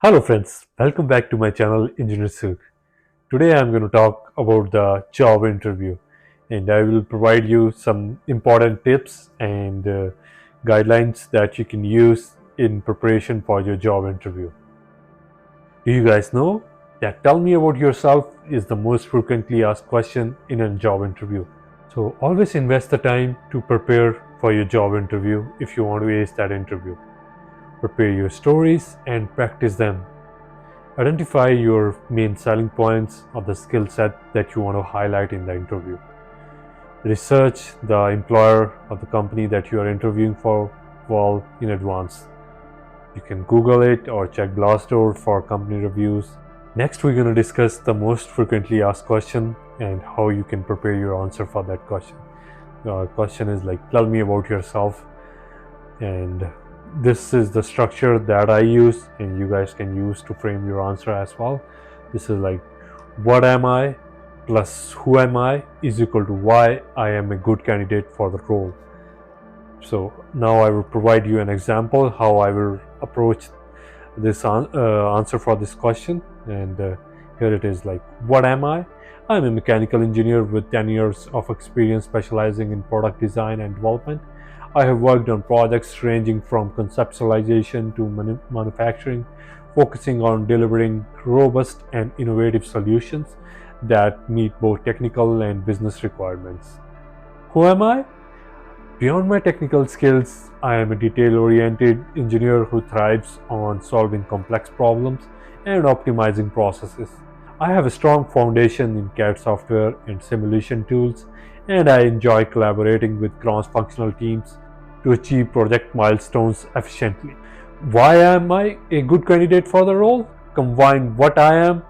Hello friends, welcome back to my channel Engineer Silk. Today I am going to talk about the job interview and I will provide you some important tips and guidelines that you can use in preparation for your job interview. Do you guys know that tell me about yourself is the most frequently asked question in a job interview. So always invest the time to prepare for your job interview if you want to ace that interview. Prepare your stories and practice them. Identify your main selling points of the skill set that you want to highlight in the interview. Research the employer or the company that you are interviewing for well in advance. You can Google it or check Glassdoor for company reviews. Next, we're going to discuss the most frequently asked question and how you can prepare your answer for that question. The question is like, tell me about yourself, and this is the structure that I use and you guys can use to frame your answer as well. This is like, what am I plus who am I is equal to why I am a good candidate for the role. So now I will provide you an example how I will approach this answer for this question, and here it is like, what am I? I'm a mechanical engineer with 10 years of experience specializing in product design and development. I have worked on projects ranging from conceptualization to manufacturing, focusing on delivering robust and innovative solutions that meet both technical and business requirements. Who am I? Beyond my technical skills, I am a detail-oriented engineer who thrives on solving complex problems and optimizing processes. I have a strong foundation in CAD software and simulation tools, and I enjoy collaborating with cross-functional teams to achieve project milestones efficiently. Why am I a good candidate for the role? Combine what I am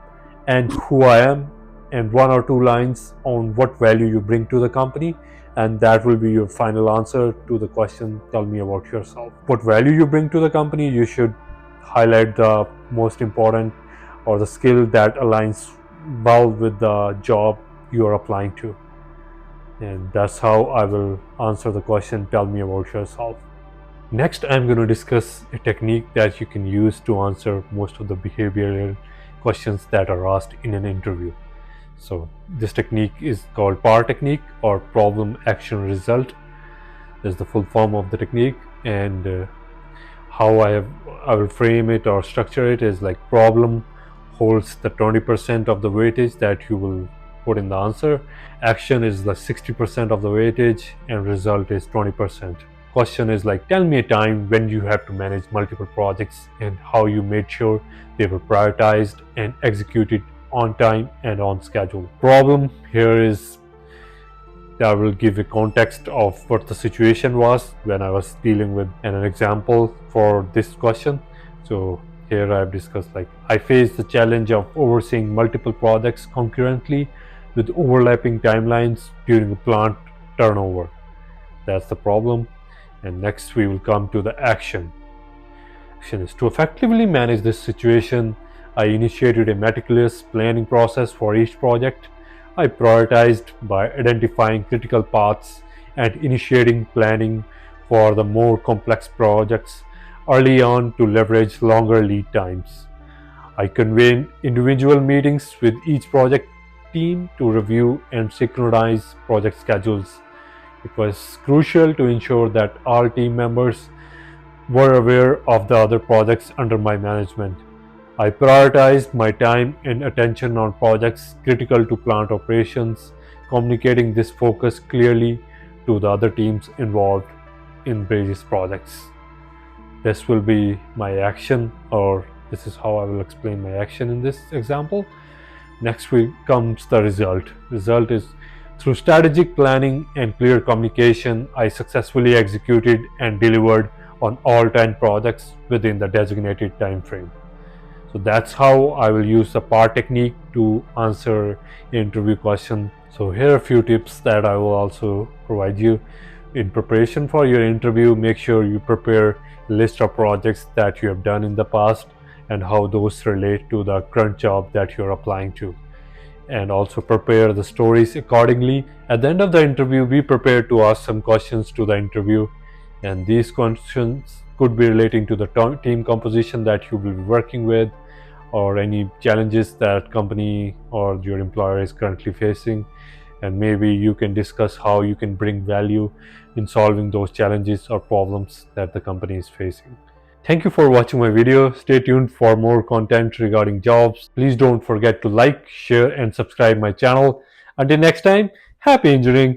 and who I am, and one or two lines on what value you bring to the company, and that will be your final answer to the question, tell me about yourself. What value you bring to the company, you should highlight the most important or the skill that aligns well with the job you are applying to. And that's how I will answer the question, tell me about yourself. Next, I'm going to discuss a technique that you can use to answer most of the behavioral questions that are asked in an interview. So this technique is called PAR technique, or problem action result. That's the full form of the technique, and how I will frame it or structure it is like, problem holds the 20% of the weightage that you will put in the answer, action is the 60% of the weightage, and result is 20%. Question is like, tell me a time when you have to manage multiple projects and how you made sure they were prioritized and executed on time and on schedule. Problem here is that I will give a context of what the situation was when I was dealing with, and an example for this question. So here I have discussed like, I faced the challenge of overseeing multiple projects concurrently with overlapping timelines during a plant turnover. That's the problem. And next we will come to the action. Action is to effectively manage this situation. I initiated a meticulous planning process for each project. I prioritized by identifying critical paths and initiating planning for the more complex projects early on to leverage longer lead times. I convened individual meetings with each project team to review and synchronize project schedules. It was crucial to ensure that all team members were aware of the other projects under my management. I prioritized my time and attention on projects critical to plant operations, communicating this focus clearly to the other teams involved in various projects. This will be my action, or this is how I will explain my action in this example. Next comes the result. Result is, through strategic planning and clear communication, I successfully executed and delivered on all 10 projects within the designated time frame. So that's how I will use the PAR technique to answer interview question. So here are a few tips that I will also provide you. In preparation for your interview, make sure you prepare a list of projects that you have done in the past and how those relate to the current job that you're applying to. And also prepare the stories accordingly. At the end of the interview, be prepared to ask some questions to the interview And these questions could be relating to the team composition that you will be working with, or any challenges that company or your employer is currently facing, and maybe you can discuss how you can bring value in solving those challenges or problems that the company is facing. Thank you for watching my video. Stay tuned for more content regarding jobs. Please don't forget to like, share and subscribe my channel. Until next time, happy engineering.